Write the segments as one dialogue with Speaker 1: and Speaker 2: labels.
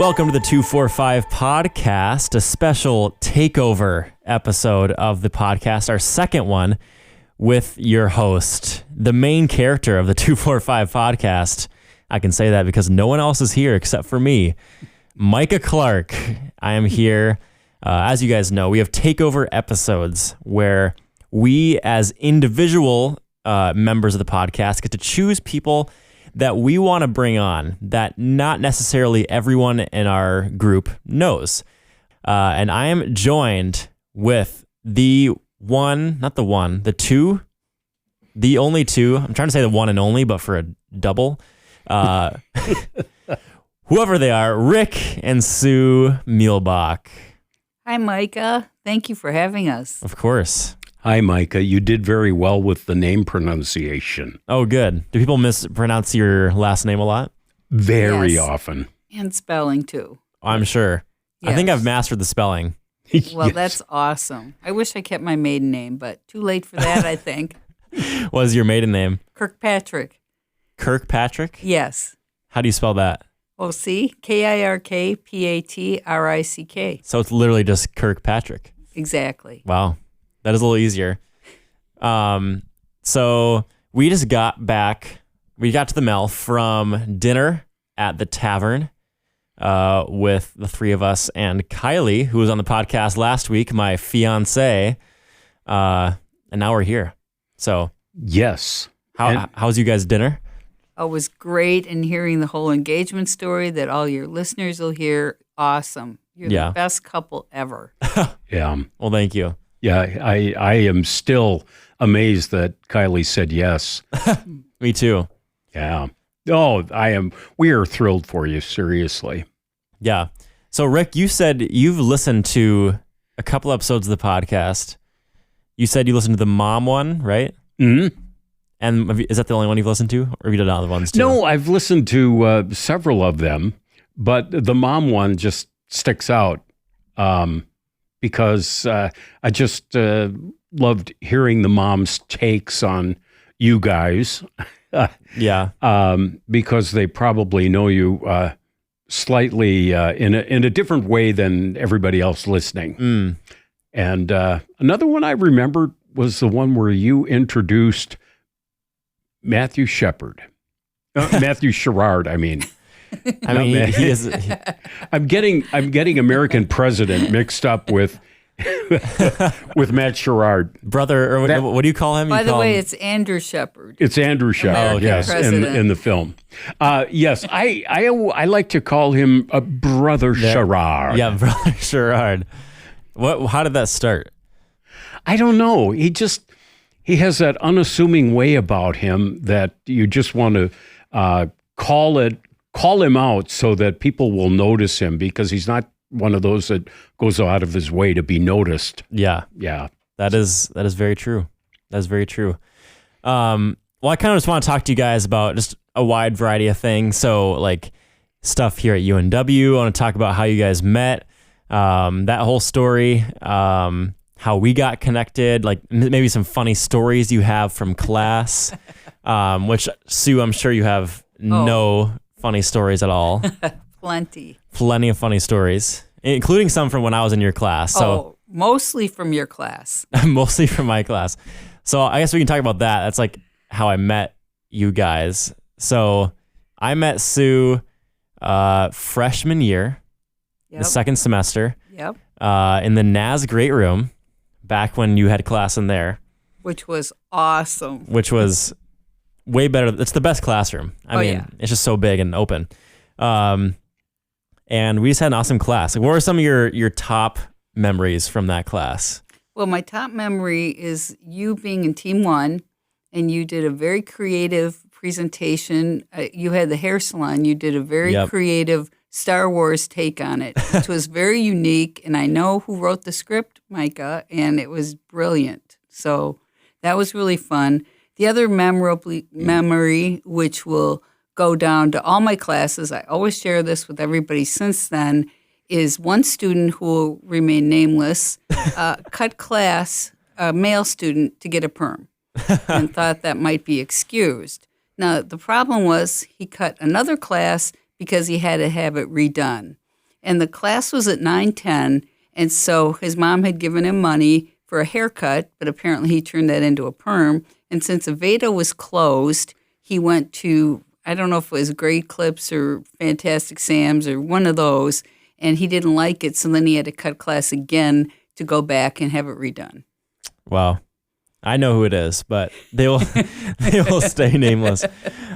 Speaker 1: Welcome to the 245 podcast, a special takeover episode of the podcast, our second one with your host, the main character of the 245 podcast. I can say that because no one else is here except for me, Micah Clark. I am here. As you guys know, we have takeover episodes where we as individual members of the podcast get to choose people that we want to bring on that not necessarily everyone in our group knows. And I am joined with the only two. I'm trying to say the one and only, but for a double. Whoever they are, Rick and Sue Muehlbach.
Speaker 2: Hi, Micah. Thank you for having us.
Speaker 1: Of course.
Speaker 3: Hi, Micah. You did very well with the name pronunciation.
Speaker 1: Oh, good. Do people mispronounce your last name a lot?
Speaker 3: Very
Speaker 2: Yes.
Speaker 3: often.
Speaker 2: And spelling, too.
Speaker 1: I'm sure.
Speaker 2: Yes.
Speaker 1: I think I've mastered the spelling.
Speaker 2: Well,
Speaker 3: Yes.
Speaker 2: that's awesome. I wish I kept my maiden name, but too late for that, I think.
Speaker 1: What is your maiden name?
Speaker 2: Kirkpatrick.
Speaker 1: Kirkpatrick?
Speaker 2: Yes.
Speaker 1: How do you spell that?
Speaker 2: Oh, see? Kirkpatrick.
Speaker 1: So it's literally just Kirkpatrick.
Speaker 2: Exactly.
Speaker 1: Wow. That is a little easier. So we just got back. We got to the Mel from dinner at the tavern with the three of us and Kylie, who was on the podcast last week, my fiance. And now we're here. So
Speaker 3: Yes.
Speaker 1: how's you guys' dinner?
Speaker 2: Oh, it was great, and hearing the whole engagement story that all your listeners will hear. Awesome. You're
Speaker 1: Yeah.
Speaker 2: the best couple ever.
Speaker 3: Yeah.
Speaker 1: Well, thank you.
Speaker 3: Yeah. I am still amazed that Kylie said yes.
Speaker 1: Me too.
Speaker 3: Yeah. Oh, I am. We are thrilled for you. Seriously.
Speaker 1: Yeah. So Rick, you said you've listened to a couple episodes of the podcast. You said you listened to the mom one, right?
Speaker 3: Mm-hmm.
Speaker 1: And is that the only one you've listened to, or have you done other ones too?
Speaker 3: No, I've listened to several of them, but the mom one just sticks out because I just loved hearing the mom's takes on you guys.
Speaker 1: Yeah.
Speaker 3: Because they probably know you slightly in a different way than everybody else listening.
Speaker 1: Mm.
Speaker 3: And another one I remember was the one where you introduced Matthew Sherrard. I mean,
Speaker 1: he is.
Speaker 3: I'm getting American President mixed up with Matt Sherrard.
Speaker 1: Brother, or what do you call him?
Speaker 2: By the way, it's Andrew Shepard.
Speaker 3: It's Andrew Sherrard,
Speaker 2: American
Speaker 3: yes,
Speaker 2: President.
Speaker 3: in the film. Yes, I like to call him Brother Sherrard.
Speaker 1: Yeah, Brother Sherrard. How did that start?
Speaker 3: I don't know. He has that unassuming way about him that you just want to call him out so that people will notice him, because he's not one of those that goes out of his way to be noticed.
Speaker 1: Yeah.
Speaker 3: Yeah.
Speaker 1: That is very true. That is very true. Well, I kind of just want to talk to you guys about just a wide variety of things. So like stuff here at UNW. I want to talk about how you guys met, that whole story, how we got connected, like maybe some funny stories you have from class, which Sue, I'm sure you have no funny stories at all.
Speaker 2: Plenty
Speaker 1: of funny stories, including some from when I was in your class. So
Speaker 2: mostly from your class.
Speaker 1: mostly from my class. So I guess we can talk about that. That's like how I met you guys. So I met Sue freshman year, the second semester, in the NAS Great Room, back when you had class in there.
Speaker 2: Which was awesome.
Speaker 1: Which was way better. It's the best classroom. I mean, it's just so big and open. And we just had an awesome class. Like, what were some of your top memories from that class?
Speaker 2: Well, my top memory is you being in Team 1, and you did a very creative presentation. You had the hair salon. You did a very creative Star Wars take on it, which was very unique. And I know who wrote the script, Micah, and it was brilliant. So that was really fun. The other memorable memory, which will go down to all my classes, I always share this with everybody since then, is one student who will remain nameless cut class, a male student, to get a perm and thought that might be excused. Now, the problem was he cut another class because he had to have it redone. And the class was at 9:10, and so his mom had given him money for a haircut, but apparently he turned that into a perm. And since Aveda was closed, he went to, I don't know if it was Grade Clips or Fantastic Sam's or one of those, and he didn't like it, so then he had to cut class again to go back and have it redone.
Speaker 1: Wow. I know who it is, but they will stay nameless.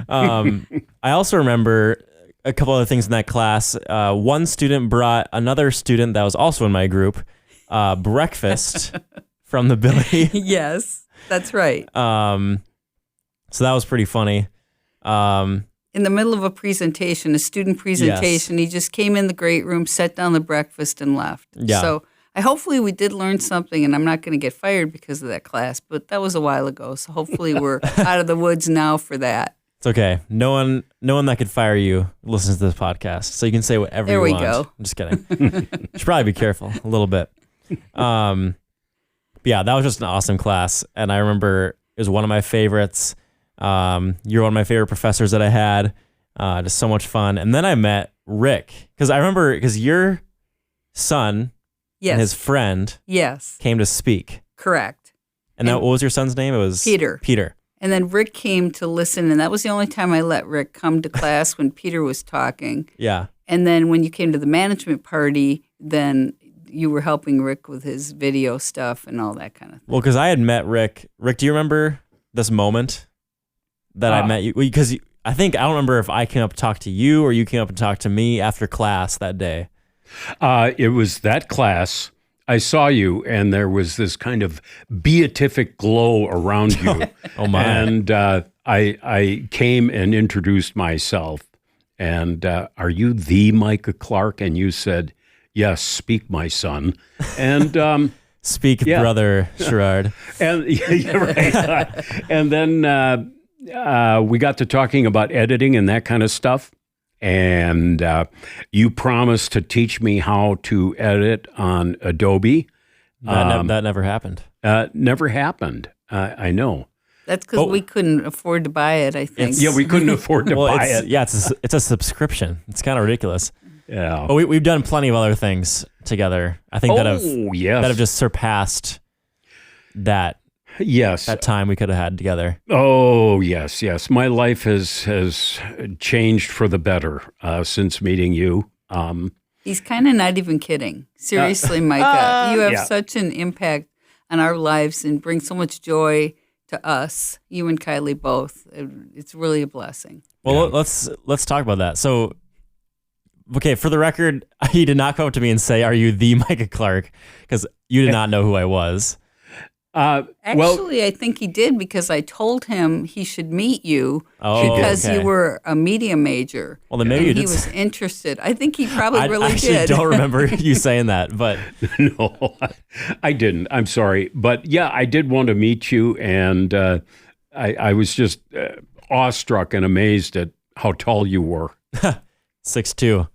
Speaker 1: I also remember a couple other things in that class. One student brought another student that was also in my group breakfast from the Billy.
Speaker 2: Yes, that's right.
Speaker 1: So that was pretty funny.
Speaker 2: In the middle of a presentation, a student presentation, He just came in the great room, set down the breakfast, and left.
Speaker 1: Yeah.
Speaker 2: So hopefully we did learn something, and I'm not going to get fired because of that class, but that was a while ago. So hopefully we're out of the woods now for that.
Speaker 1: It's okay. No one that could fire you listens to this podcast, so you can say whatever you want. There we go. I'm just kidding. Should probably be careful a little bit. But yeah, that was just an awesome class, and I remember it was one of my favorites. You're one of my favorite professors that I had. Just so much fun. And then I met Rick, because your son and his friend came to speak.
Speaker 2: Correct.
Speaker 1: And what was your son's name? It was
Speaker 2: Peter.
Speaker 1: Peter.
Speaker 2: And then Rick came to listen, and that was the only time I let Rick come to class, when Peter was talking.
Speaker 1: Yeah.
Speaker 2: And then when you came to the management party, then you were helping Rick with his video stuff and all that kind of thing.
Speaker 1: Well, because I had met Rick. Rick, do you remember this moment that I met you? Because I don't remember if I came up to talk to you or you came up and talked to me after class that day.
Speaker 3: It was that class. I saw you, and there was this kind of beatific glow around you.
Speaker 1: Oh my!
Speaker 3: And I came and introduced myself. And are you the Micah Clark? And you said, "Yes, speak, my son." And
Speaker 1: speak, brother Sherrard.
Speaker 3: And right. And then we got to talking about editing and that kind of stuff. And you promised to teach me how to edit on Adobe.
Speaker 1: That never happened.
Speaker 3: Never happened. I know.
Speaker 2: That's because we couldn't afford to buy it, I think.
Speaker 3: We couldn't afford to buy it.
Speaker 1: Yeah, it's a subscription. It's kind of ridiculous.
Speaker 3: Yeah.
Speaker 1: But we've done plenty of other things together. I think that have just surpassed that.
Speaker 3: Yes.
Speaker 1: That time we could have had together.
Speaker 3: Oh, yes. My life has changed for the better since meeting you.
Speaker 2: He's kind of not even kidding. Seriously, Micah, you have such an impact on our lives and bring so much joy to us, you and Kylie both. It's really a blessing.
Speaker 1: Well, let's talk about that. So, okay, for the record, he did not come up to me and say, "Are you the Micah Clark?" Because you did not know who I was.
Speaker 2: Actually, I think he did, because I told him he should meet you because you were a media major.
Speaker 1: Well, then maybe you did.
Speaker 2: He was interested. I think he probably really
Speaker 1: I actually
Speaker 2: did.
Speaker 1: don't remember you saying that, but
Speaker 3: no, I didn't. I'm sorry, but yeah, I did want to meet you, and I was just awestruck and amazed at how tall you were.
Speaker 1: 6'2".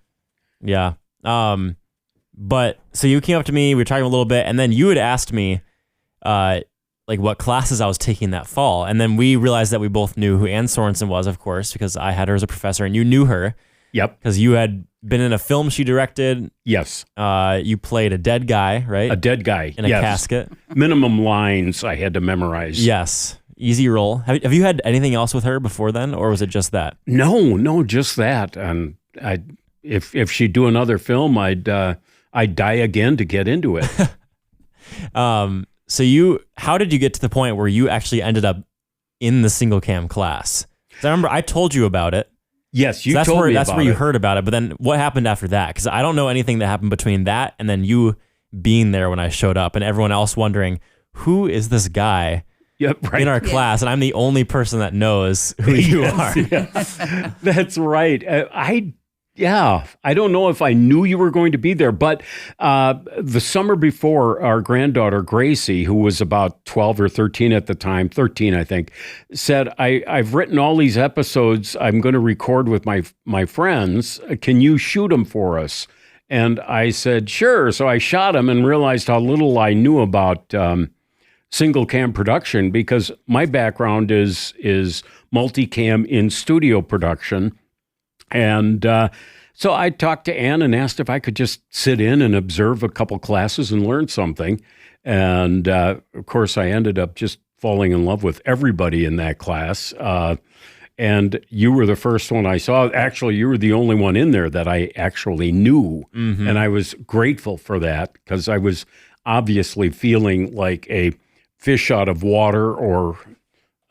Speaker 1: Yeah. But so you came up to me. We were talking a little bit, and then you had asked me. Like what classes I was taking that fall. And then we realized that we both knew who Ann Sorensen was, of course, because I had her as a professor and you knew her.
Speaker 3: Yep.
Speaker 1: Because you had been in a film she directed.
Speaker 3: Yes.
Speaker 1: You played a dead guy, right?
Speaker 3: A dead guy.
Speaker 1: In a casket.
Speaker 3: Minimum lines I had to memorize.
Speaker 1: Yes. Easy role. Have you had anything else with her before then, or was it just that?
Speaker 3: No, just that. And if she'd do another film, I'd die again to get into it.
Speaker 1: So how did you get to the point where you actually ended up in the single cam class? 'Cause I remember I told you about it.
Speaker 3: Yes, you told me about it.
Speaker 1: That's where you heard about it. But then what happened after that? Because I don't know anything that happened between that and then you being there when I showed up and everyone else wondering, who is this guy in our class? And I'm the only person that knows who you are.
Speaker 3: Yeah. That's right. I don't know if I knew you were going to be there, but the summer before, our granddaughter, Gracie, who was about 12 or 13 at the time, 13, I think, said, I've written all these episodes I'm going to record with my friends. Can you shoot them for us? And I said, sure. So I shot them and realized how little I knew about single cam production, because my background is multicam in studio production. And So I talked to Ann and asked if I could just sit in and observe a couple classes and learn something. And of course, I ended up just falling in love with everybody in that class. And you were the first one I saw. Actually, you were the only one in there that I actually knew. Mm-hmm. And I was grateful for that because I was obviously feeling like a fish out of water or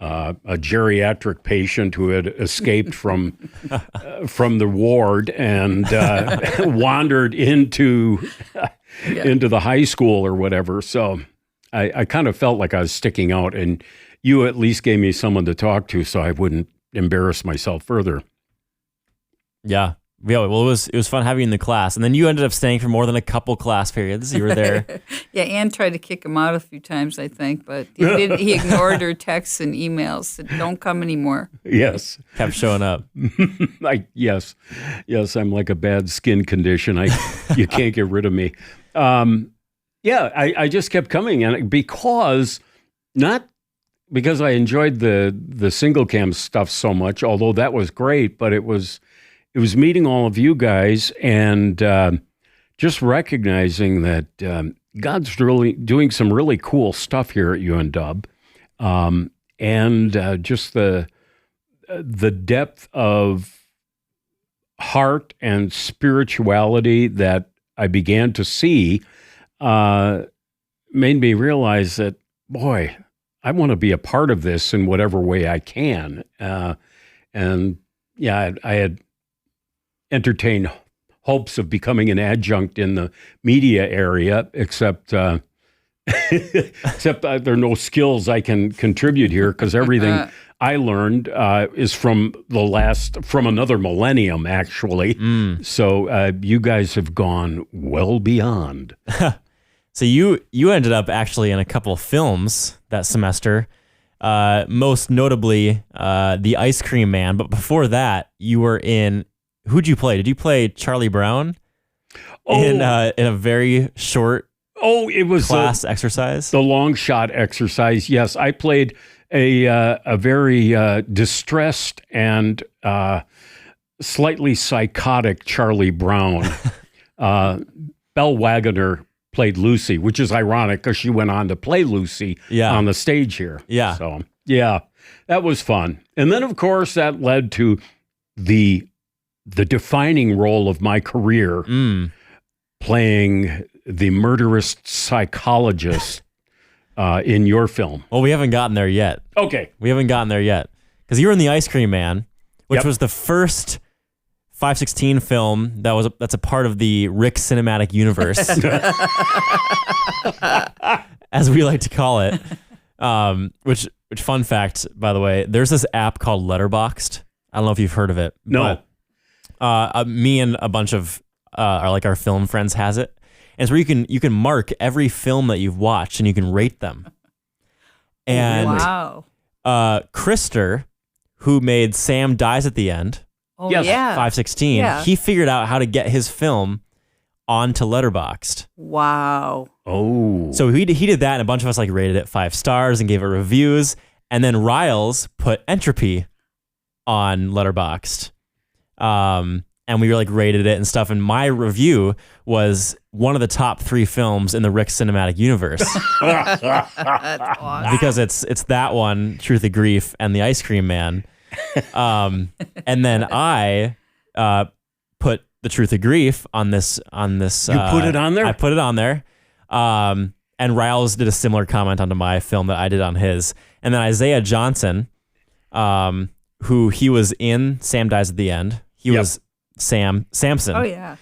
Speaker 3: a geriatric patient who had escaped from the ward and wandered into the high school or whatever. So I kind of felt like I was sticking out, and you at least gave me someone to talk to so I wouldn't embarrass myself further.
Speaker 1: Yeah. Well, it was fun having you in the class, and then you ended up staying for more than a couple class periods. You were there.
Speaker 2: Yeah, Ann tried to kick him out a few times, I think, but he ignored her texts and emails. Said, "Don't come anymore."
Speaker 3: Yes,
Speaker 1: kept showing up.
Speaker 3: Yes, I'm like a bad skin condition. You can't get rid of me. I just kept coming, and not because I enjoyed the single cam stuff so much, although that was great, but it was meeting all of you guys and just recognizing that God's really doing some really cool stuff here at UNW, and just the depth of heart and spirituality that I began to see made me realize that, boy, I want to be a part of this in whatever way I can. And yeah, I had entertained hopes of becoming an adjunct in the media area, except there are no skills I can contribute here because everything I learned is from another millennium, actually. So you guys have gone well beyond.
Speaker 1: So you ended up actually in a couple films that semester, most notably The Ice Cream Man. But before that, you were in. Who'd you play? Did you play Charlie Brown in a very short
Speaker 3: it was
Speaker 1: class exercise?
Speaker 3: The long shot exercise. Yes, I played a very distressed and slightly psychotic Charlie Brown. Belle Waggoner played Lucy, which is ironic because she went on to play Lucy on the stage here.
Speaker 1: Yeah.
Speaker 3: So, yeah, that was fun. And then, of course, that led to the defining role of my career, playing the murderous psychologist in your film.
Speaker 1: Well, we haven't gotten there yet.
Speaker 3: Okay.
Speaker 1: We haven't gotten there yet. Because you were in The Ice Cream Man, which was the first 516 film that's a part of the Rick Cinematic Universe, as we like to call it. Which fun fact, by the way, there's this app called Letterboxd. I don't know if you've heard of it.
Speaker 3: No.
Speaker 1: But, me and a bunch of our film friends has it. And it's where you can mark every film that you've watched and you can rate them. And
Speaker 2: wow.
Speaker 1: Krister, who made Sam Dies at the End, 516, he figured out how to get his film onto Letterboxd.
Speaker 2: Wow.
Speaker 3: Oh.
Speaker 1: So he did that, and a bunch of us rated it 5 stars and gave it reviews. And then Riles put Entropy on Letterboxd. And we rated it and stuff. And my review was one of the top 3 films in the Rick Cinematic Universe.
Speaker 2: That's awesome.
Speaker 1: Because it's that one, Truth or Grief, and The Ice Cream Man. And then I put The Truth or Grief on this.
Speaker 3: You put it on there?
Speaker 1: I put it on there. And Riles did a similar comment onto my film that I did on his. And then Isaiah Johnson, who he was in Sam Dies at the End. He was Samson.
Speaker 2: Oh, yeah.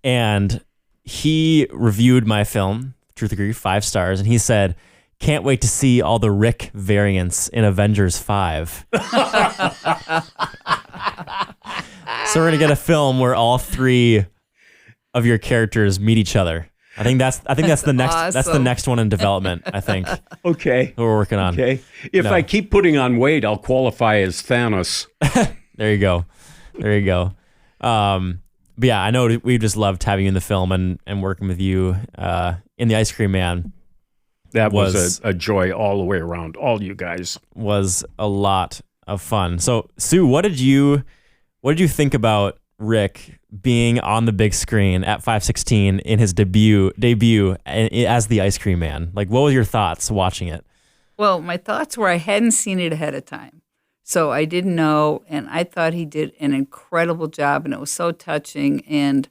Speaker 1: And he reviewed my film, Truth or Grief, 5 stars, and he said, "Can't wait to see all the Rick variants in Avengers 5." So we're going to get a film where all 3 of your characters meet each other. I think that's the next
Speaker 2: awesome.
Speaker 1: That's the next one in development, I think.
Speaker 3: Okay.
Speaker 1: That we're working on.
Speaker 3: Okay. If I keep putting on weight, I'll qualify as Thanos.
Speaker 1: There you go. But yeah, I know we just loved having you in the film and working with you in The Ice Cream Man.
Speaker 3: That was a joy all the way around. All you guys.
Speaker 1: Was a lot of fun. So, Sue, what did you what did you think about Rick being on the big screen at 516 in his debut as the Ice Cream Man? Like, what were your thoughts watching it?
Speaker 2: Well, my thoughts were I hadn't seen it ahead of time. So I didn't know, and I thought he did an incredible job, and it was so touching. And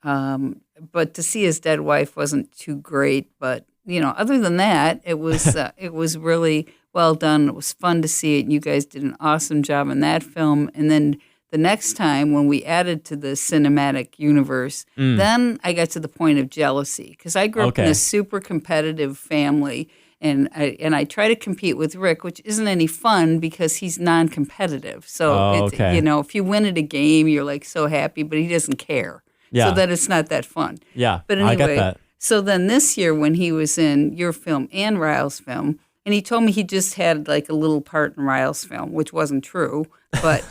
Speaker 2: but to see his dead wife wasn't too great. But other than that, it was really well done. It was fun to see it, and you guys did an awesome job in that film. And then the next time when we added to the cinematic universe, then I got to the point of jealousy because I grew up in a super competitive family. And I try to compete with Rick, which isn't any fun because he's non-competitive. So, if you win at a game, you're like so happy, but he doesn't care.
Speaker 1: Yeah.
Speaker 2: So that it's not that fun.
Speaker 1: Yeah,
Speaker 2: but anyway,
Speaker 1: I get that.
Speaker 2: So then this year when he was in your film and Ryle's film, and he told me he just had like a little part in Ryle's film, which wasn't true, but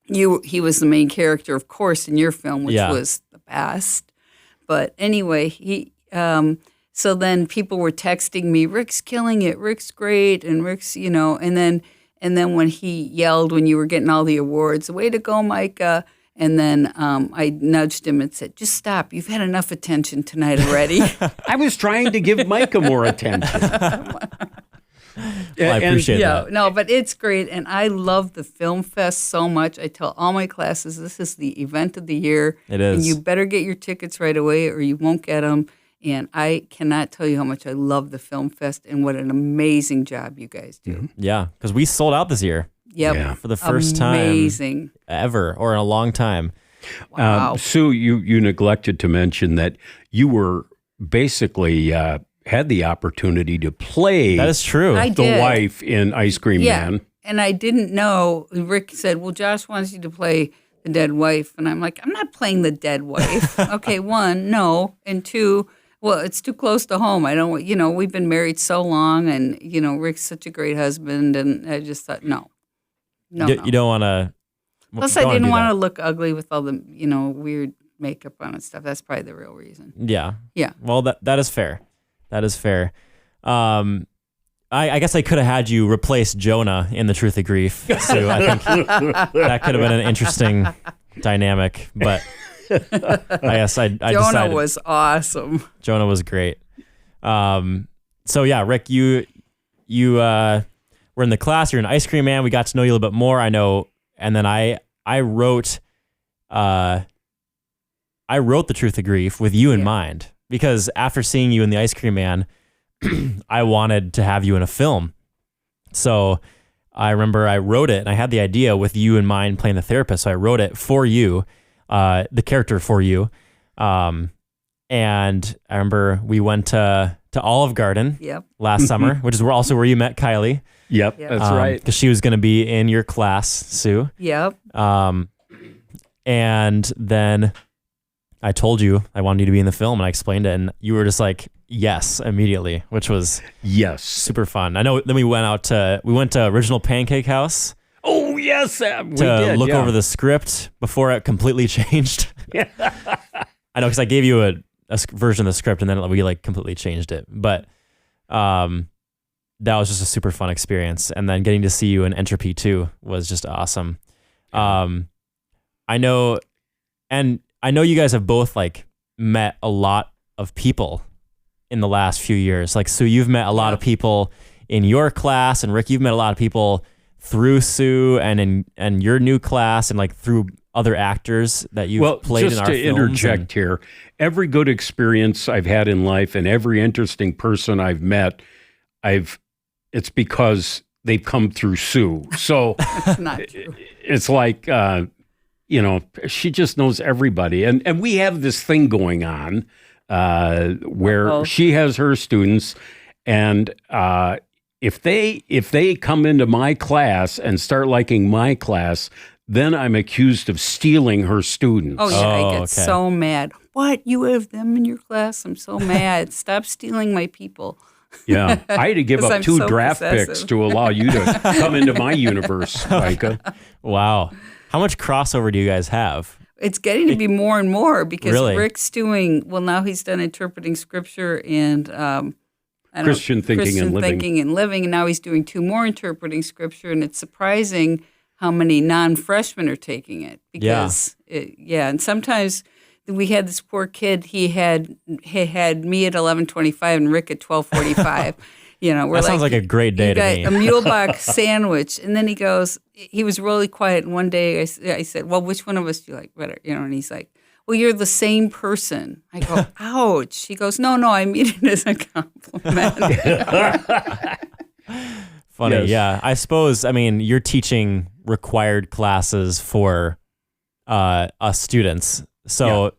Speaker 2: he was the main character, of course, in your film, which was the best. But anyway, so then people were texting me, Rick's killing it, Rick's great, and Rick's, and then when he yelled when you were getting all the awards, way to go, Micah. And then I nudged him and said, just stop. You've had enough attention tonight already.
Speaker 3: I was trying to give Micah more attention.
Speaker 1: I appreciate that.
Speaker 2: No, but it's great. And I love the Film Fest so much. I tell all my classes, this is the event of the year.
Speaker 1: It is.
Speaker 2: And you better get your tickets right away or you won't get them. And I cannot tell you how much I love the Film Fest and what an amazing job you guys do.
Speaker 1: Yeah, because we sold out this year.
Speaker 2: Yep.
Speaker 3: Yeah.
Speaker 1: For the first time ever or in a long time.
Speaker 2: Wow.
Speaker 3: Sue, you neglected to mention that you were basically had the opportunity to play
Speaker 1: That is true.
Speaker 2: I
Speaker 3: the
Speaker 2: did.
Speaker 3: wife in Ice Cream Man.
Speaker 2: And I didn't know. Rick said, well, Josh wants you to play the dead wife. And I'm like, I'm not playing the dead wife. Okay, one, no. And two, well, it's too close to home. I don't, we've been married so long and, Rick's such a great husband. And I just thought, no.
Speaker 1: You don't want to.
Speaker 2: Plus, I didn't want to look ugly with all the, weird makeup on and stuff. That's probably the real reason.
Speaker 1: Yeah.
Speaker 2: Yeah.
Speaker 1: Well, that is fair. That is fair. I guess I could have had you replace Jonah in The Truth of Grief. So I think that could have been an interesting dynamic. But I guess I
Speaker 2: Jonah
Speaker 1: decided.
Speaker 2: was awesome.
Speaker 1: Jonah was great. So yeah, Rick, you were in the class. You're an Ice Cream Man. We got to know you a little bit more. I know. And then I wrote The Truth of Grief with you in mind because after seeing you in The Ice Cream Man, I wanted to have you in a film. So I remember I wrote it and I had the idea with you in mind playing the therapist. So I wrote it for you, the character for you. And I remember we went to Olive Garden last summer, which is also where you met Kylie.
Speaker 3: Yep, that's right.
Speaker 1: Because she was going to be in your class, Sue.
Speaker 2: Yep.
Speaker 1: And then I told you I wanted you to be in the film, and I explained it, and you were just like, yes, immediately, which was super fun. I know. Then we went to Original Pancake House.
Speaker 3: Oh yes, we
Speaker 1: did look over the script before it completely changed. I know because I gave you a version of the script, and then we completely changed it, but. That was just a super fun experience. And then getting to see you in Entropy 2 was just awesome. I know you guys have both met a lot of people in the last few years. Sue, you've met a lot of people in your class, and Rick, you've met a lot of people through Sue and your new class and through other actors that you've played in our films.
Speaker 3: Just to interject here, every good experience I've had in life and every interesting person I've met, it's because they've come through Sue. So
Speaker 2: That's not true.
Speaker 3: It's she just knows everybody. And we have this thing going on where she has her students, and if they come into my class and start liking my class, then I'm accused of stealing her students.
Speaker 2: Oh, yeah, I get so mad. What? You have them in your class? I'm so mad. Stop stealing my people.
Speaker 3: Yeah, I had to give up
Speaker 2: I'm
Speaker 3: 2
Speaker 2: so
Speaker 3: draft
Speaker 2: possessive.
Speaker 3: picks to allow you to come into my universe, Micah.
Speaker 1: Wow. How much crossover do you guys have?
Speaker 2: It's getting to be more and more because
Speaker 1: Really?
Speaker 2: Rick's doing, now he's done interpreting scripture and
Speaker 3: Christian thinking and living.
Speaker 2: and now he's doing 2 more interpreting scripture, and it's surprising how many non-freshmen are taking it. Because, and sometimes we had this poor kid, he had me at 11:25 and Rick at 12:45. We're
Speaker 1: that sounds like a great day to me.
Speaker 2: A Muehlbach sandwich. And then he was really quiet. And one day I said, well, which one of us do you like better? And he's like, well, you're the same person. I go, ouch. He goes, no, I mean it as a compliment.
Speaker 1: Funny,
Speaker 3: Yes.
Speaker 1: yeah. I suppose, you're teaching required classes for us students. So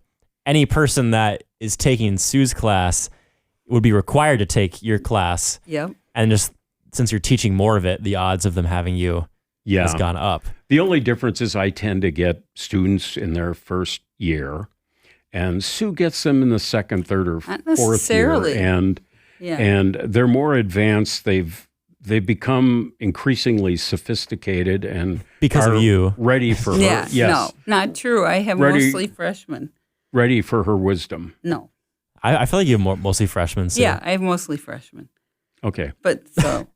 Speaker 1: any person that is taking Sue's class would be required to take your class.
Speaker 2: Yep.
Speaker 1: And just since you're teaching more of it, the odds of them having you has gone up.
Speaker 3: The only difference is I tend to get students in their first year, and Sue gets them in the second, third, or
Speaker 2: Not
Speaker 3: fourth
Speaker 2: necessarily.
Speaker 3: year, and they're more advanced. They've become increasingly sophisticated and
Speaker 1: Because
Speaker 3: are
Speaker 1: of you.
Speaker 3: ready for her.
Speaker 2: Yeah,
Speaker 3: Yes,
Speaker 2: no, not true. I have mostly freshmen.
Speaker 3: ready for her wisdom.
Speaker 2: No.
Speaker 1: I feel like you have mostly freshmen. So.
Speaker 2: Yeah, I have mostly freshmen.
Speaker 3: Okay.
Speaker 2: But so,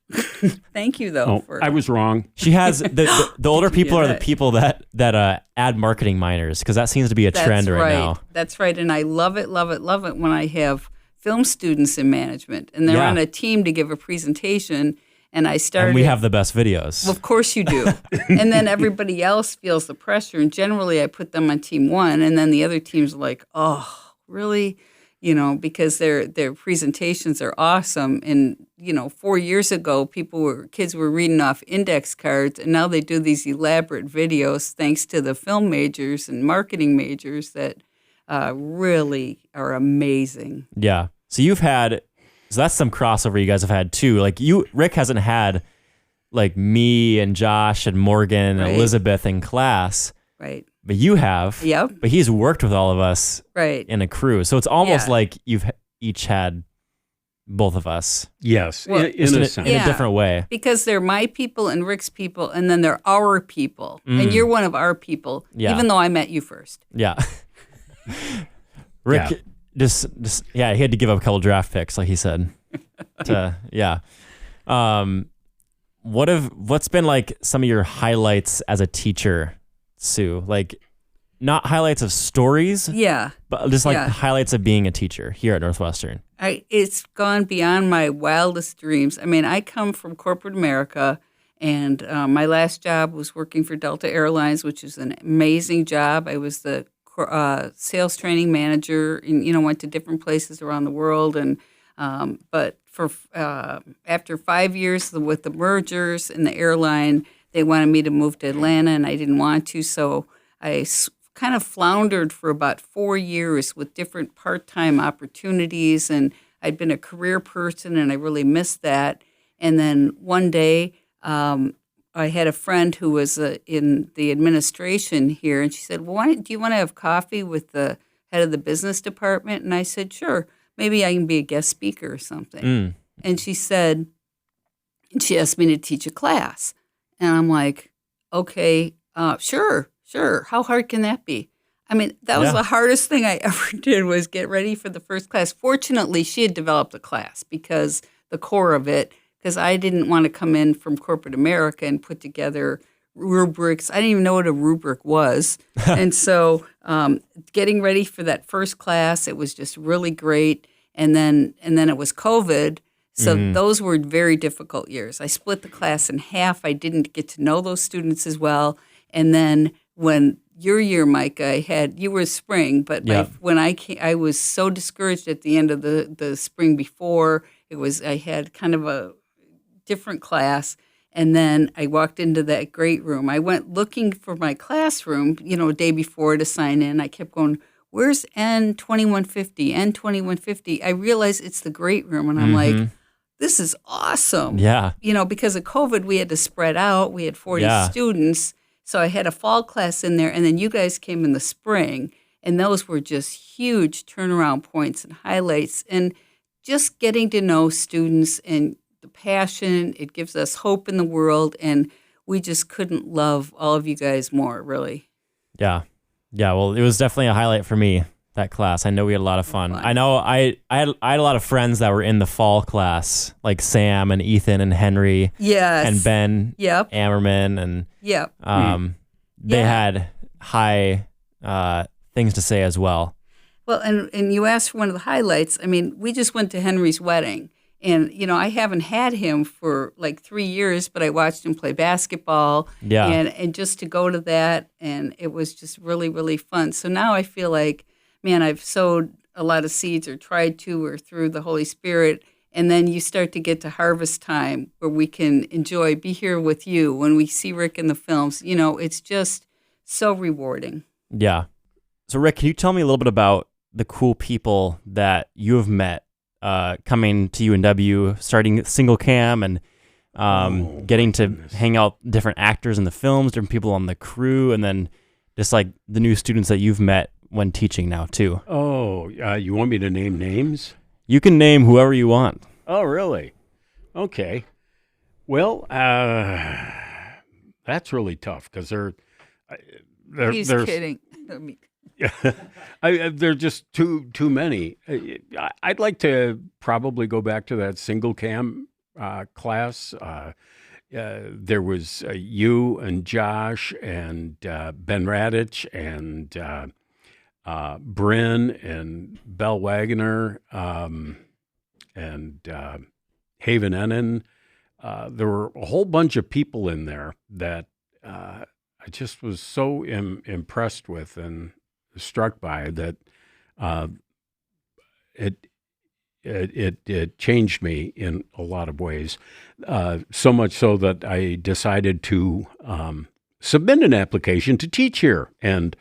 Speaker 2: thank you though.
Speaker 3: I was wrong.
Speaker 1: She has the older people are the
Speaker 2: that.
Speaker 1: people that add marketing minors, because that seems to be a trend right now.
Speaker 2: That's right. And I love it when I have film students in management and they're on a team to give a presentation. And I started.
Speaker 1: And we have the best videos.
Speaker 2: Well, of course you do. And then everybody else feels the pressure. And generally I put them on team one. And then the other team's like, oh, really? Because their presentations are awesome. And, 4 years ago, kids were reading off index cards. And now they do these elaborate videos thanks to the film majors and marketing majors that really are amazing.
Speaker 1: Yeah. So that's some crossover you guys have had too. Like Rick hasn't had like me and Josh and Morgan and Elizabeth in class.
Speaker 2: Right.
Speaker 1: But you have.
Speaker 2: Yep.
Speaker 1: But he's worked with all of us
Speaker 2: Right.
Speaker 1: in a crew. So it's almost like you've each had both of us.
Speaker 3: Yes,
Speaker 2: Well,
Speaker 3: in a sense.
Speaker 1: In a different way.
Speaker 2: Because they're my people and Rick's people, and then they're our people. And you're one of our people, even though I met you first.
Speaker 1: Yeah. Rick just he had to give up a couple draft picks, like he said. What's been like some of your highlights as a teacher, Sue? Like not highlights of stories, but just like highlights of being a teacher here at Northwestern.
Speaker 2: It's gone beyond my wildest dreams. I come from corporate America, and my last job was working for Delta Airlines, which is an amazing job. I was the sales training manager, and went to different places around the world. And but for after 5 years with the mergers and the airline, they wanted me to move to Atlanta, and I didn't want to, so I kind of floundered for about 4 years with different part-time opportunities, and I'd been a career person, and I really missed that. And then one day, I had a friend who was in the administration here, and she said, well, do you want to have coffee with the head of the business department? And I said, sure, maybe I can be a guest speaker or something. And she said, she asked me to teach a class. And I'm like, okay, sure. How hard can that be? That was the hardest thing I ever did, was get ready for the first class. Fortunately, she had developed a class, because the core of it, because I didn't want to come in from corporate America and put together rubrics. I didn't even know what a rubric was. And so getting ready for that first class, it was just really great. And then it was COVID. So those were very difficult years. I split the class in half. I didn't get to know those students as well. And then when your year, Micah, you were spring, but when I came, I was so discouraged at the end of the spring before. I had kind of a different class. And then I walked into that great room. I went looking for my classroom, a day before to sign in. I kept going, where's N2150, N2150? I realized it's the great room. And I'm like, this is awesome.
Speaker 1: Yeah.
Speaker 2: Because of COVID, we had to spread out. We had 40 students. So I had a fall class in there. And then you guys came in the spring. And those were just huge turnaround points and highlights. And just getting to know students and the passion, it gives us hope in the world. And we just couldn't love all of you guys more, really.
Speaker 1: Yeah. Yeah. Well, it was definitely a highlight for me that class. I know we had a lot of fun. I know I had a lot of friends that were in the fall class, like Sam and Ethan and Henry.
Speaker 2: Yes.
Speaker 1: And Ben.
Speaker 2: Yep.
Speaker 1: Ammerman and
Speaker 2: Yep.
Speaker 1: They had high things to say as well.
Speaker 2: Well, and you asked for one of the highlights. I mean, we just went to Henry's wedding. And, I haven't had him for like 3 years, but I watched him play basketball.
Speaker 1: Yeah.
Speaker 2: And just to go to that, and it was just really, really fun. So now I feel like, man, I've sowed a lot of seeds or tried to or through the Holy Spirit. And then you start to get to harvest time where we can be here with you. When we see Rick in the films, it's just so rewarding.
Speaker 1: Yeah. So, Rick, can you tell me a little bit about the cool people that you have met coming to UNW, starting single cam and getting to hang out different actors in the films, different people on the crew, and then just like the new students that you've met when teaching now too.
Speaker 3: Oh, you want me to name names?
Speaker 1: You can name whoever you want.
Speaker 3: Oh, really? Okay. Well, that's really tough because they're
Speaker 2: He's kidding.
Speaker 3: They're just too many. I'd like to probably go back to that single cam class. There was you and Josh and Ben Radich and Bryn and Belle Wagner and Haven Ennen. There were a whole bunch of people in there that I just was so impressed with and struck by that. It changed me in a lot of ways, so much so that I decided to submit an application to teach here and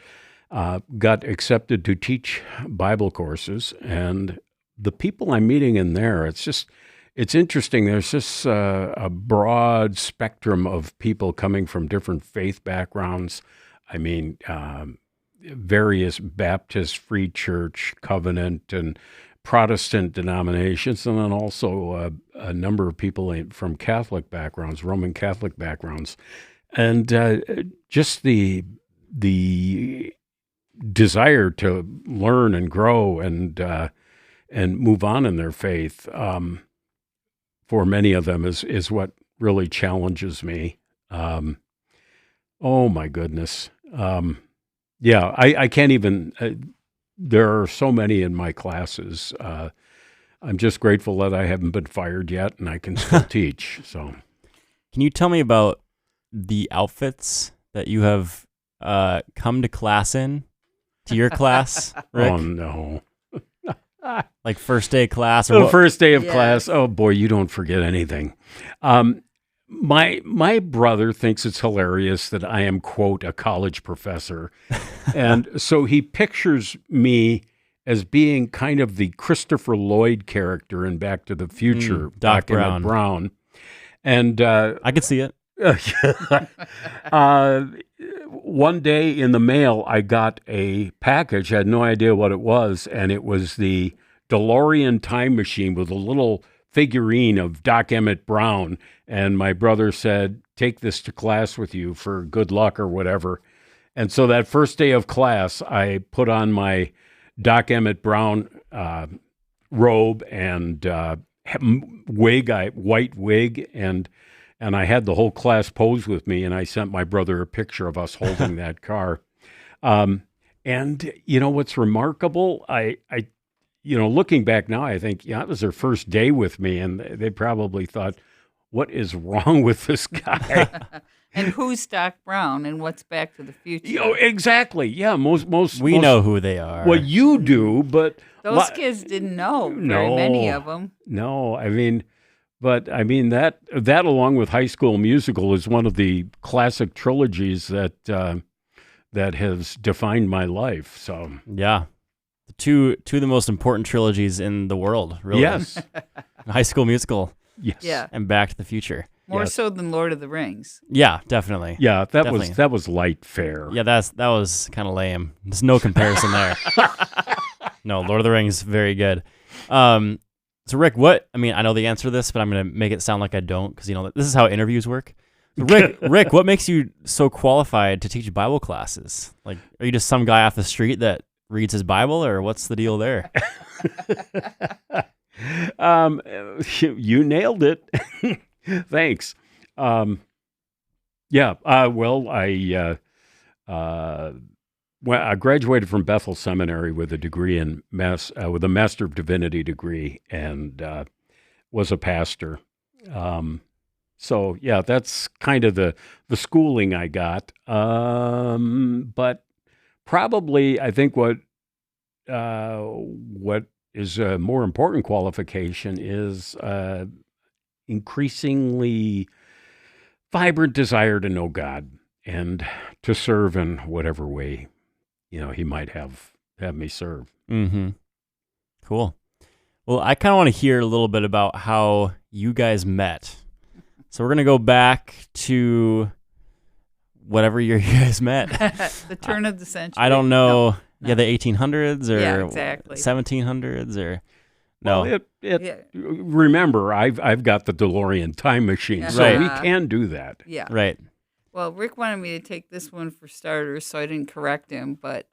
Speaker 3: got accepted to teach Bible courses. And the people I'm meeting in there, it's interesting. There's just a broad spectrum of people coming from different faith backgrounds. I mean, various Baptist, Free Church, Covenant, and Protestant denominations, and then also a number of people from Catholic backgrounds, Roman Catholic backgrounds, and just the desire to learn and grow and move on in their faith. For many of them is what really challenges me. Oh my goodness. Yeah, I can't even, there are so many in my classes. I'm just grateful that I haven't been fired yet and I can still teach. So,
Speaker 1: can you tell me about the outfits that you have come to class in, to your class, Rick?
Speaker 3: Oh no.
Speaker 1: Like first day of class?
Speaker 3: The first day of class. Oh boy, you don't forget anything. My brother thinks it's hilarious that I am, quote, a college professor. And so he pictures me as being kind of the Christopher Lloyd character in Back to the Future,
Speaker 1: Doc
Speaker 3: Brown. And
Speaker 1: I could see it.
Speaker 3: One day in the mail, I got a package. I had no idea what it was. And it was the DeLorean time machine with a little figurine of Doc Emmett Brown. And my brother said, take this to class with you for good luck or whatever. And so that first day of class, I put on my Doc Emmett Brown robe and white wig, and I had the whole class pose with me, and I sent my brother a picture of us holding that car. And you know what's remarkable? I looking back now, I think, it was their first day with me, and they probably thought, what is wrong with this guy?
Speaker 2: And who's Doc Brown, and what's Back to the Future?
Speaker 3: Exactly. Yeah, most
Speaker 1: we know who they are.
Speaker 3: Well, you do, but
Speaker 2: those kids didn't know very many of them.
Speaker 3: No, that along with High School Musical is one of the classic trilogies that has defined my life. So
Speaker 1: yeah. Two of the most important trilogies in the world, really.
Speaker 3: Yes.
Speaker 1: High School Musical.
Speaker 3: Yes.
Speaker 2: Yeah.
Speaker 1: And Back to the Future.
Speaker 2: More so than Lord of the Rings.
Speaker 1: Yeah, definitely.
Speaker 3: Yeah, that was light fare.
Speaker 1: Yeah, that was kind of lame. There's no comparison there. No, Lord of the Rings, very good. So Rick, I know the answer to this, but I'm going to make it sound like I don't, because this is how interviews work. So Rick, what makes you so qualified to teach Bible classes? Like, are you just some guy off the street that reads his Bible, or what's the deal there?
Speaker 3: You nailed it. Thanks. I graduated from Bethel Seminary with a degree in with a Master of Divinity degree, and was a pastor. So yeah, that's kind of the schooling I got. But probably I think what is a more important qualification is increasingly vibrant desire to know God and to serve in whatever way, he might have me serve.
Speaker 1: Mm-hmm. Cool. Well, I kind of want to hear a little bit about how you guys met. So we're going to go back to whatever year you guys met.
Speaker 2: The turn of the century.
Speaker 1: I don't know.
Speaker 2: No.
Speaker 1: Yeah, the 1800s or
Speaker 2: yeah, exactly.
Speaker 1: 1700s or no.
Speaker 3: Well, remember, I've got the DeLorean time machine, so we can do that.
Speaker 2: Yeah.
Speaker 1: Right.
Speaker 2: Well, Rick wanted me to take this one for starters, so I didn't correct him. But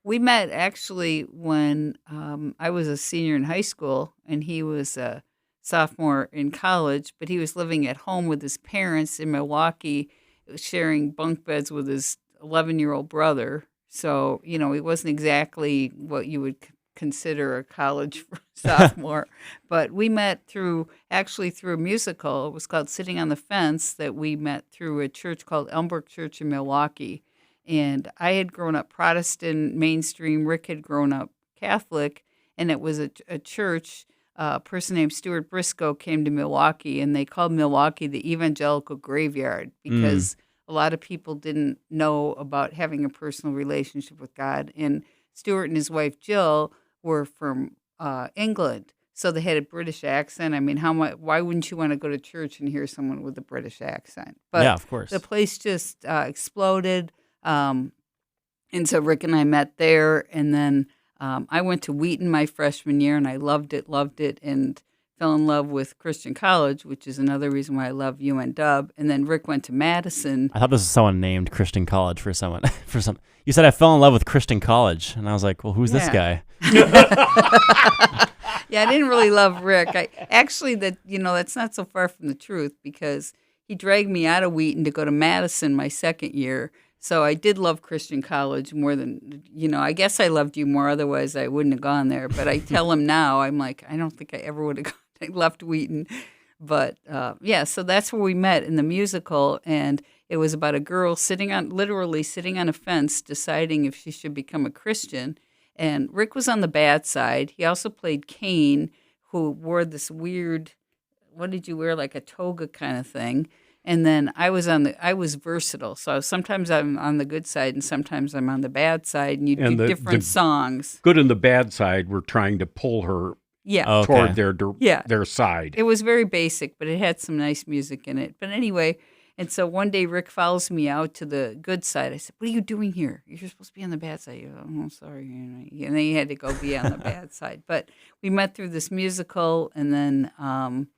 Speaker 2: we met actually when I was a senior in high school, and he was a sophomore in college. But he was living at home with his parents in Milwaukee, sharing bunk beds with his 11-year-old brother. So, he wasn't exactly what you would consider a college sophomore. But we met through a musical. It was called Sitting on the Fence, that we met through a church called Elmbrook Church in Milwaukee. And I had grown up Protestant, mainstream. Rick had grown up Catholic. And it was a church. A person named Stuart Briscoe came to Milwaukee, and they called Milwaukee the evangelical graveyard because a lot of people didn't know about having a personal relationship with God. And Stuart and his wife, Jill, were from England, so they had a British accent. I mean, why wouldn't you want to go to church and hear someone with a British accent? But
Speaker 1: yeah, of course.
Speaker 2: The place just exploded. And so Rick and I met there, and then I went to Wheaton my freshman year, and I loved it, and fell in love with Christian College, which is another reason why I love UNW. And then Rick went to Madison.
Speaker 1: I thought this was someone named Christian College for someone. You said I fell in love with Christian College, and I was like, well, who's this guy?
Speaker 2: Yeah, I didn't really love Rick. That's not so far from the truth, because he dragged me out of Wheaton to go to Madison my second year. So I did love Christian College more than, I guess I loved you more. Otherwise, I wouldn't have gone there. But I tell him now, I'm like, I don't think I ever would have left Wheaton. But so that's where we met in the musical. And it was about a girl literally sitting on a fence, deciding if she should become a Christian. And Rick was on the bad side. He also played Cain, who wore this weird, what did you wear, like a toga kind of thing. And then I was versatile. So sometimes I'm on the good side and sometimes I'm on the bad side, and you do different songs.
Speaker 3: Good and the bad side were trying to pull her toward their side.
Speaker 2: It was very basic, but it had some nice music in it. But anyway, and so one day Rick follows me out to the good side. I said, what are you doing here? You're supposed to be on the bad side. Oh, sorry. And then he had to go be on the bad side. But we met through this musical, and then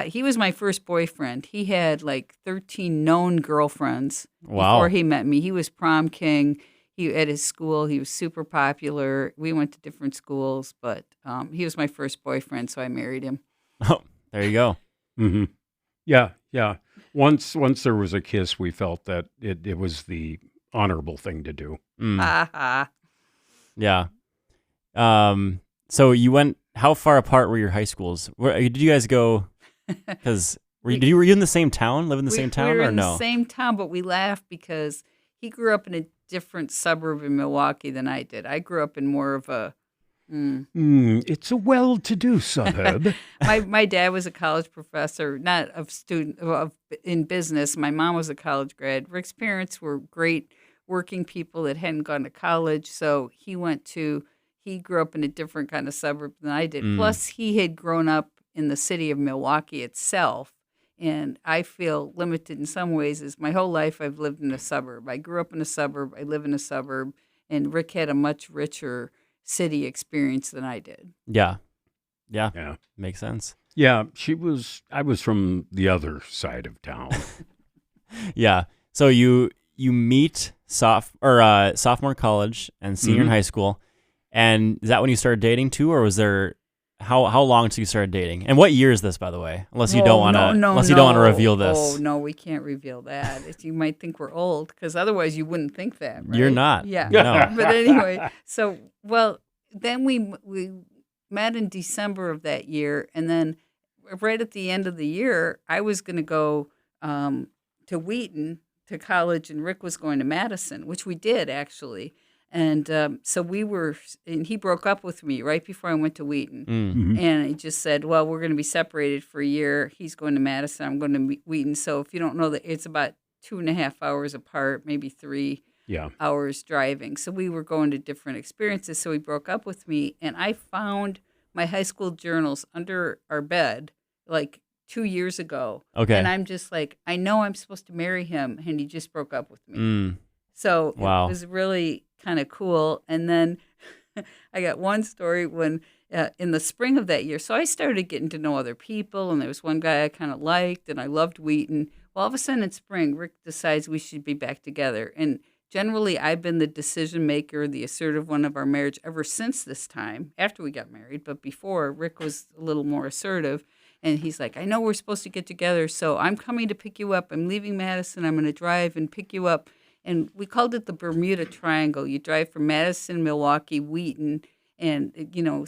Speaker 2: he was my first boyfriend. He had like 13 known girlfriends before he met me. He was prom king. At his school, he was super popular. We went to different schools, but he was my first boyfriend, so I married him.
Speaker 1: Oh, there you go.
Speaker 3: Mm-hmm. Yeah. Once there was a kiss, we felt that it was the honorable thing to do.
Speaker 1: Yeah. So you went. How far apart were your high schools? Did you guys go? Because were you in the same town? Live in the same town,
Speaker 2: we were
Speaker 1: or
Speaker 2: in
Speaker 1: no?
Speaker 2: The same town, but we laughed because he grew up in a different suburb in Milwaukee than I did. I grew up in more of a.
Speaker 3: It's a well-to-do suburb.
Speaker 2: My dad was a college professor, not in business. My mom was a college grad. Rick's parents were great working people that hadn't gone to college, so he grew up in a different kind of suburb than I did. Plus, he had grown up in the city of Milwaukee itself, and I feel limited in some ways. Is my whole life I've lived in a suburb. I grew up in a suburb. I live in a suburb, and Rick had a much richer city experience than I did.
Speaker 1: Yeah. Makes sense.
Speaker 3: Yeah, I was from the other side of town.
Speaker 1: Yeah. So you you meet sophomore college and senior in high school, and is that when you started dating too, or was there how long till you started dating? And what year is this, by the way? Unless you don't want to reveal this.
Speaker 2: Oh no, we can't reveal that. You might think we're old, because otherwise you wouldn't think that. Right?
Speaker 1: You're not.
Speaker 2: Yeah.
Speaker 1: No.
Speaker 2: But anyway, then we met in December of that year, and then right at the end of the year, I was going to go to Wheaton to college, and Rick was going to Madison, which we did actually. And and he broke up with me right before I went to Wheaton.
Speaker 1: Mm-hmm.
Speaker 2: And he just said, well, we're going to be separated for a year. He's going to Madison. I'm going to Wheaton. So if you don't know, that it's about 2.5 hours apart, maybe 3 hours driving. So we were going to different experiences. So he broke up with me, and I found my high school journals under our bed like 2 years ago. Okay. And I'm just like, I know I'm supposed to marry him, and he just broke up with me. So It was really kind of cool. And then I got one story when in the spring of that year. So I started getting to know other people, and there was one guy I kind of liked, and I loved Wheaton. Well, all of a sudden in spring, Rick decides we should be back together. And generally, I've been the decision maker, the assertive one of our marriage ever since this time, after we got married. But before, Rick was a little more assertive. And he's like, I know we're supposed to get together, so I'm coming to pick you up. I'm leaving Madison. I'm going to drive and pick you up. And we called it the Bermuda Triangle. You drive from Madison, Milwaukee, Wheaton, and,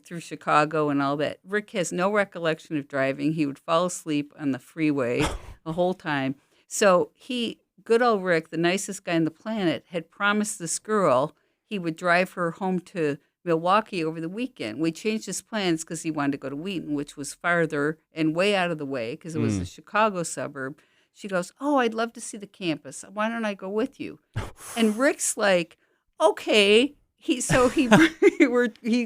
Speaker 2: through Chicago and all that. Rick has no recollection of driving. He would fall asleep on the freeway the whole time. So good old Rick, the nicest guy on the planet, had promised this girl he would drive her home to Milwaukee over the weekend. We changed his plans because he wanted to go to Wheaton, which was farther and way out of the way because it was a Chicago suburb. She goes, oh, I'd love to see the campus. Why don't I go with you? And Rick's like, okay. He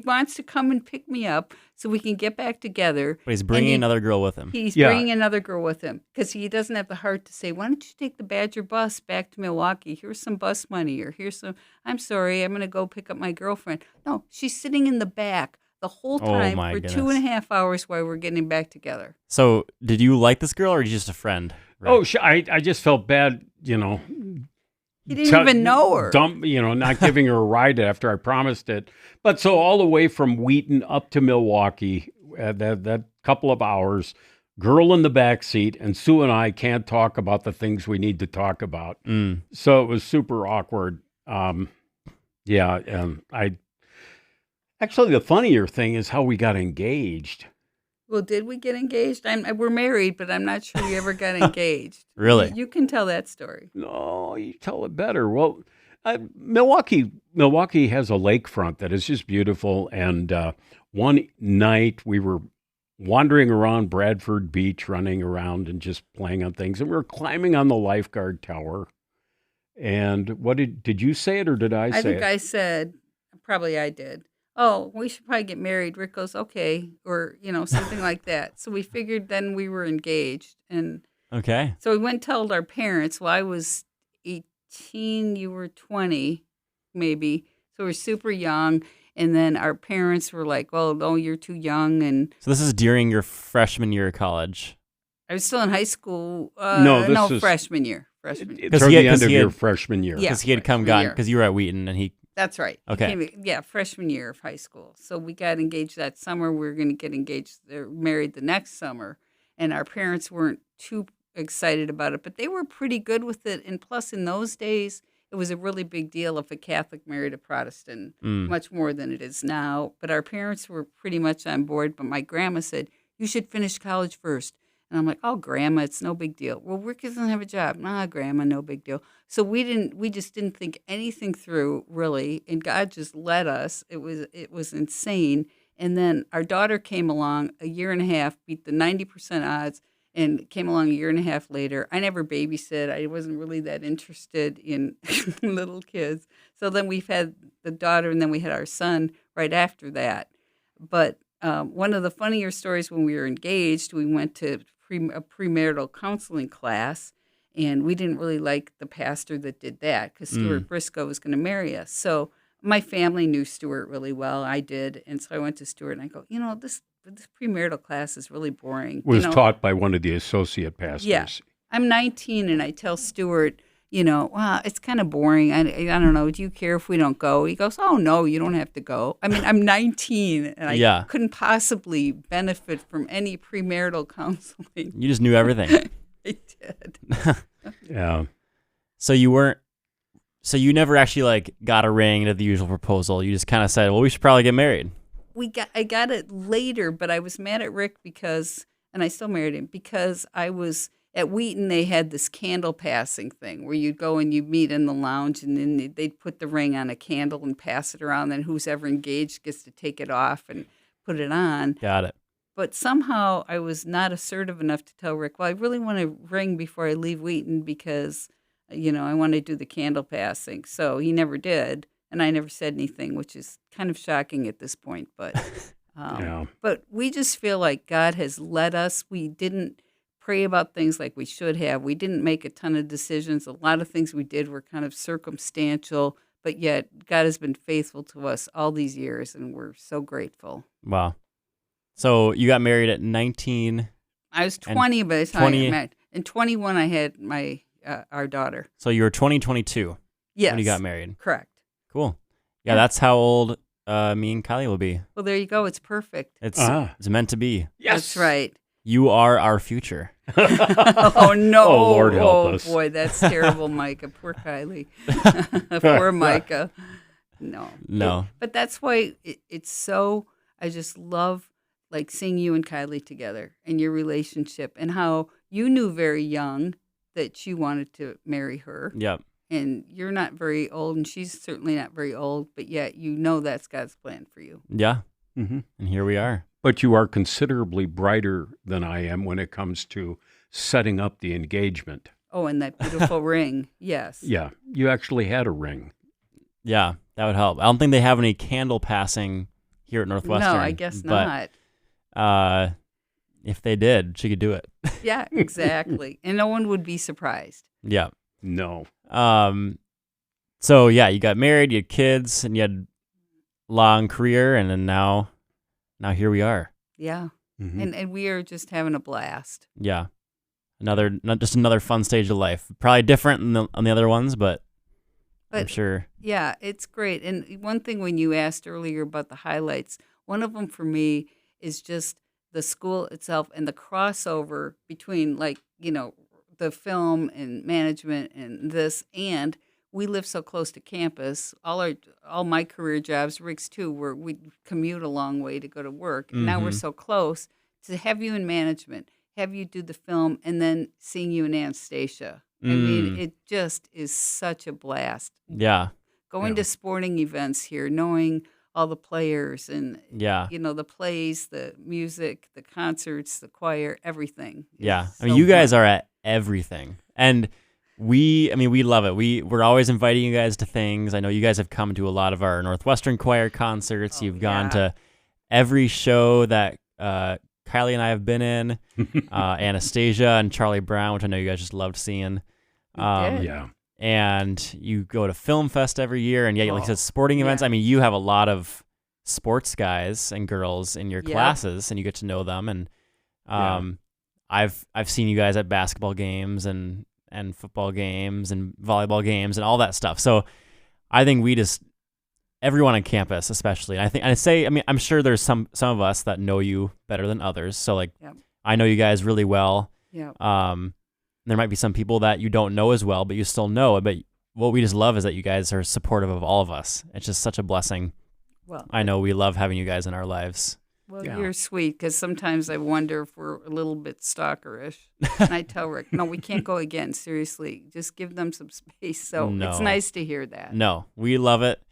Speaker 2: wants to come and pick me up so we can get back together.
Speaker 1: But he's bringing another girl with him.
Speaker 2: He's bringing another girl with him because he doesn't have the heart to say, why don't you take the Badger bus back to Milwaukee? Here's some bus money, or I'm sorry, I'm going to go pick up my girlfriend. No, she's sitting in the back the whole time for goodness. 2.5 hours while we're getting back together.
Speaker 1: So did you like this girl, or are you just a friend?
Speaker 3: Right. Oh, I just felt bad,
Speaker 2: He didn't even know her.
Speaker 3: Not giving her a ride after I promised it. But so all the way from Wheaton up to Milwaukee, that couple of hours, girl in the back seat, and Sue and I can't talk about the things we need to talk about. So it was super awkward. And actually the funnier thing is how we got engaged.
Speaker 2: Well, did we get engaged? We're married, but I'm not sure we ever got engaged.
Speaker 1: Really?
Speaker 2: You can tell that story.
Speaker 3: No, you tell it better. Well, Milwaukee has a lakefront that is just beautiful. And one night we were wandering around Bradford Beach, running around and just playing on things. And we were climbing on the lifeguard tower. And what did you say it, or did I say it?
Speaker 2: I think I said, probably I did. Oh, we should probably get married. Rick goes, okay, or, something like that. So we figured then we were engaged. And
Speaker 1: okay.
Speaker 2: So we went and told our parents. Well, I was 18, you were 20, maybe. So we're super young. And then our parents were like, well, no, you're too young. And
Speaker 1: so this is during your freshman year of college?
Speaker 2: I was still in high school. Freshman year. Freshman year.
Speaker 3: Toward the end of your freshman year.
Speaker 1: Because he had because you were at Wheaton and he...
Speaker 2: That's right.
Speaker 1: Okay.
Speaker 2: Freshman year of high school. So we got engaged that summer. We were going to get married the next summer. And our parents weren't too excited about it, but they were pretty good with it. And plus, in those days, it was a really big deal if a Catholic married a Protestant, much more than it is now. But our parents were pretty much on board. But my grandma said, you should finish college first. And I'm like, oh, Grandma, it's no big deal. Well, Rick doesn't have a job. Nah, Grandma, no big deal. So we just didn't think anything through, really, and God just led us. It was insane. And then our daughter came along a year and a half, beat the 90% odds, and came along a year and a half later. I never babysit. I wasn't really that interested in little kids. So then we've had the daughter, and then we had our son right after that. But one of the funnier stories when we were engaged, we went to a premarital counseling class, and we didn't really like the pastor that did that because Stuart Briscoe was going to marry us. So my family knew Stuart really well. I did. And so I went to Stuart and I go, this premarital class is really boring.
Speaker 3: Was taught by one of the associate pastors.
Speaker 2: Yeah. I'm 19 and I tell Stuart, well, it's kind of boring. I don't know. Do you care if we don't go? He goes, oh, no, you don't have to go. I mean, I'm 19 and I couldn't possibly benefit from any premarital counseling.
Speaker 1: You just knew everything.
Speaker 2: I did.
Speaker 3: Yeah.
Speaker 1: So you never actually like got a ring to the usual proposal. You just kind of said, well, we should probably get married.
Speaker 2: I got it later, but I was mad at Rick and I still married him because I was at Wheaton. They had this candle passing thing where you'd go and you'd meet in the lounge, and then they'd put the ring on a candle and pass it around. Then who's ever engaged gets to take it off and put it on.
Speaker 1: Got it.
Speaker 2: But somehow I was not assertive enough to tell Rick, well, I really want a ring before I leave Wheaton because, I want to do the candle passing. So he never did. And I never said anything, which is kind of shocking at this point. But but we just feel like God has led us. We didn't pray about things like we should have. We didn't make a ton of decisions. A lot of things we did were kind of circumstantial, but yet God has been faithful to us all these years, and we're so grateful.
Speaker 1: Wow. So you got married at 19.
Speaker 2: I was 20 by the time I met. In 21, I had our daughter.
Speaker 1: So you were 22
Speaker 2: when
Speaker 1: you got married.
Speaker 2: Correct.
Speaker 1: Cool. Yeah, that's how old me and Kylie will be.
Speaker 2: Well, there you go. It's perfect.
Speaker 1: It's meant to be.
Speaker 3: Yes.
Speaker 2: That's right.
Speaker 1: You are our future.
Speaker 2: Oh, no.
Speaker 3: Oh, Lord help us.
Speaker 2: Oh, boy, that's terrible, Micah. Poor Kylie. Poor Micah. No. But that's why it's so, I just love like seeing you and Kylie together and your relationship and how you knew very young that you wanted to marry her.
Speaker 1: Yep.
Speaker 2: And you're not very old, and she's certainly not very old, but yet that's God's plan for you.
Speaker 1: Yeah.
Speaker 3: Mm-hmm.
Speaker 1: And here we are.
Speaker 3: But you are considerably brighter than I am when it comes to setting up the engagement.
Speaker 2: Oh, and that beautiful ring. Yes.
Speaker 3: Yeah. You actually had a ring.
Speaker 1: Yeah, that would help. I don't think they have any candle passing here at Northwestern.
Speaker 2: No, I guess not.
Speaker 1: If they did, she could do it.
Speaker 2: Yeah, exactly. And no one would be surprised.
Speaker 1: Yeah.
Speaker 3: No.
Speaker 1: So yeah, you got married, you had kids, and you had a long career, and then now here we are.
Speaker 2: Yeah.
Speaker 3: Mm-hmm.
Speaker 2: And we are just having a blast.
Speaker 1: Yeah. Just another fun stage of life. Probably different on the other ones, but I'm sure.
Speaker 2: Yeah, it's great. And one thing when you asked earlier about the highlights, one of them for me is just the school itself and the crossover between the film and management and this, and we live so close to campus. All my career jobs, Rick's too, where we commute a long way to go to work. And now we're so close to have you in management, have you do the film, and then seeing you in Anastasia. I mean, it just is such a blast.
Speaker 1: Yeah.
Speaker 2: Going to sporting events here, knowing all the players and, the plays, the music, the concerts, the choir, everything.
Speaker 1: Yeah. I mean, you guys are at everything. And we love it. We're always inviting you guys to things. I know you guys have come to a lot of our Northwestern choir concerts. You've gone to every show that Kylie and I have been in, Anastasia and Charlie Brown, which I know you guys just loved seeing.
Speaker 3: Yeah.
Speaker 1: And you go to Film Fest every year, and like you said, sporting events. I mean, you have a lot of sports guys and girls in your classes, and you get to know them. And I've seen you guys at basketball games and football games and volleyball games and all that stuff. So I think everyone on campus, especially. And I'm sure there's some of us that know you better than others. So I know you guys really well.
Speaker 2: Yeah.
Speaker 1: There might be some people that you don't know as well, but you still know. But what we just love is that you guys are supportive of all of us. It's just such a blessing.
Speaker 2: Well,
Speaker 1: I know we love having you guys in our lives.
Speaker 2: Well, you're sweet, because sometimes I wonder if we're a little bit stalkerish. And I tell Rick, no, we can't go again. Seriously, just give them some space. So it's nice to hear that.
Speaker 1: No, we love it.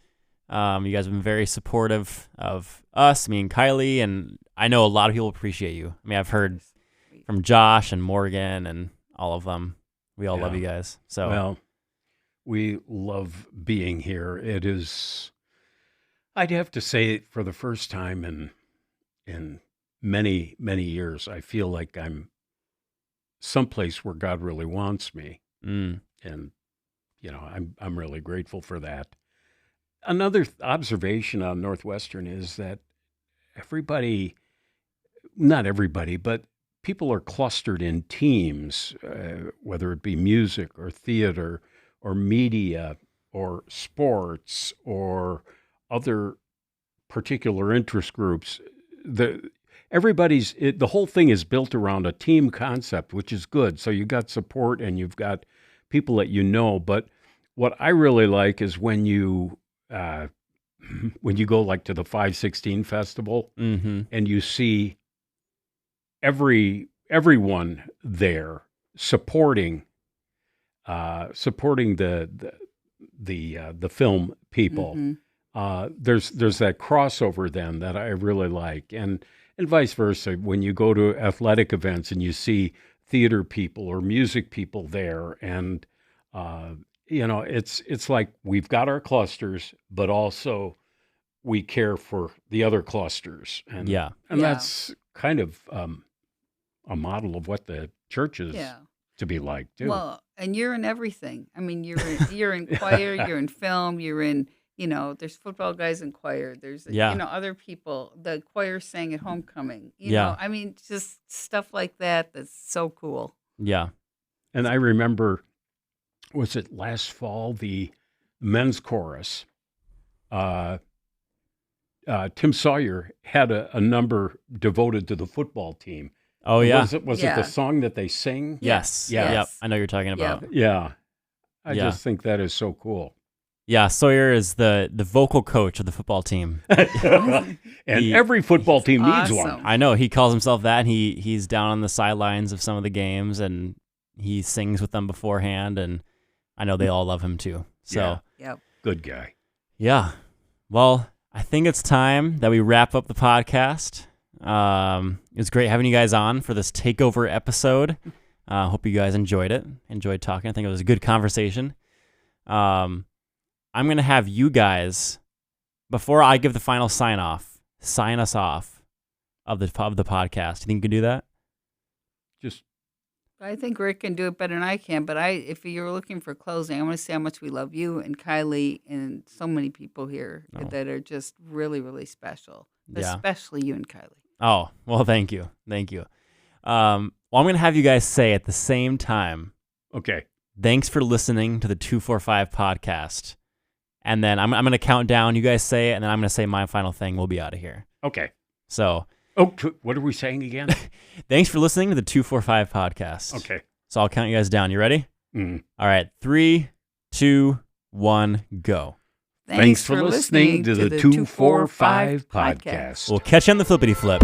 Speaker 1: You guys have been very supportive of us, me and Kylie, and I know a lot of people appreciate you. I mean, I've heard from Josh and Morgan and all of them. We all love you guys. So
Speaker 3: well, we love being here. It is, I'd have to say, for the first time in many, many years, I feel like I'm someplace where God really wants me. And, I'm really grateful for that. Another observation on Northwestern is that not everybody, but people are clustered in teams, whether it be music or theater or media or sports or other particular interest groups. The whole thing is built around a team concept, which is good. So you got support and you've got people that you know. But what I really like is when you go like to the 516 festival and you see everyone there supporting the film people. There's that crossover then that I really like, and vice versa. When you go to athletic events and you see theater people or music people there, and it's like we've got our clusters, but also we care for the other clusters, and that's kind of a model of what the church is to be like too.
Speaker 2: Well, and you're in everything. I mean, you're in choir, you're in film, you're in, there's football guys in choir. There's, other people. The choir sang at homecoming. You know, I mean, just stuff like that. That's so cool.
Speaker 1: Yeah.
Speaker 3: And I remember, was it last fall, the men's chorus, Tim Sawyer had a number devoted to the football team.
Speaker 1: Oh, yeah.
Speaker 3: Was it the song that they sing?
Speaker 1: Yes.
Speaker 3: Yeah.
Speaker 1: Yep. I know what you're talking about.
Speaker 3: Yeah. I just think that is so cool.
Speaker 1: Yeah, Sawyer is the vocal coach of the football team.
Speaker 3: And every football team needs one.
Speaker 1: I know. He calls himself that. And he's down on the sidelines of some of the games, and he sings with them beforehand, and I know they all love him too. So,
Speaker 3: good guy.
Speaker 1: Yeah. Well, I think it's time that we wrap up the podcast. It was great having you guys on for this takeover episode. Hope you guys enjoyed it. Enjoyed talking. I think it was a good conversation. I'm going to have you guys, before I give the final sign us off of the podcast. You think you can do that?
Speaker 2: I think Rick can do it better than I can, but if you're looking for closing, I want to say how much we love you and Kylie and so many people here that are just really, really special, especially you and Kylie.
Speaker 1: Oh, well, thank you. Thank you. Well, I'm going to have you guys say at the same time.
Speaker 3: Okay.
Speaker 1: Thanks for listening to the 245 podcast. And then I'm going to count down. You guys say it, and then I'm going to say my final thing. We'll be out of here.
Speaker 3: Okay.
Speaker 1: So.
Speaker 3: Oh, what are we saying again?
Speaker 1: Thanks for listening to the 245 podcast.
Speaker 3: Okay.
Speaker 1: So I'll count you guys down. You ready?
Speaker 3: Mm.
Speaker 1: All right. 3, 2, 1, go.
Speaker 3: Thanks for listening to the 245 podcast.
Speaker 1: We'll catch you on the flippity flip.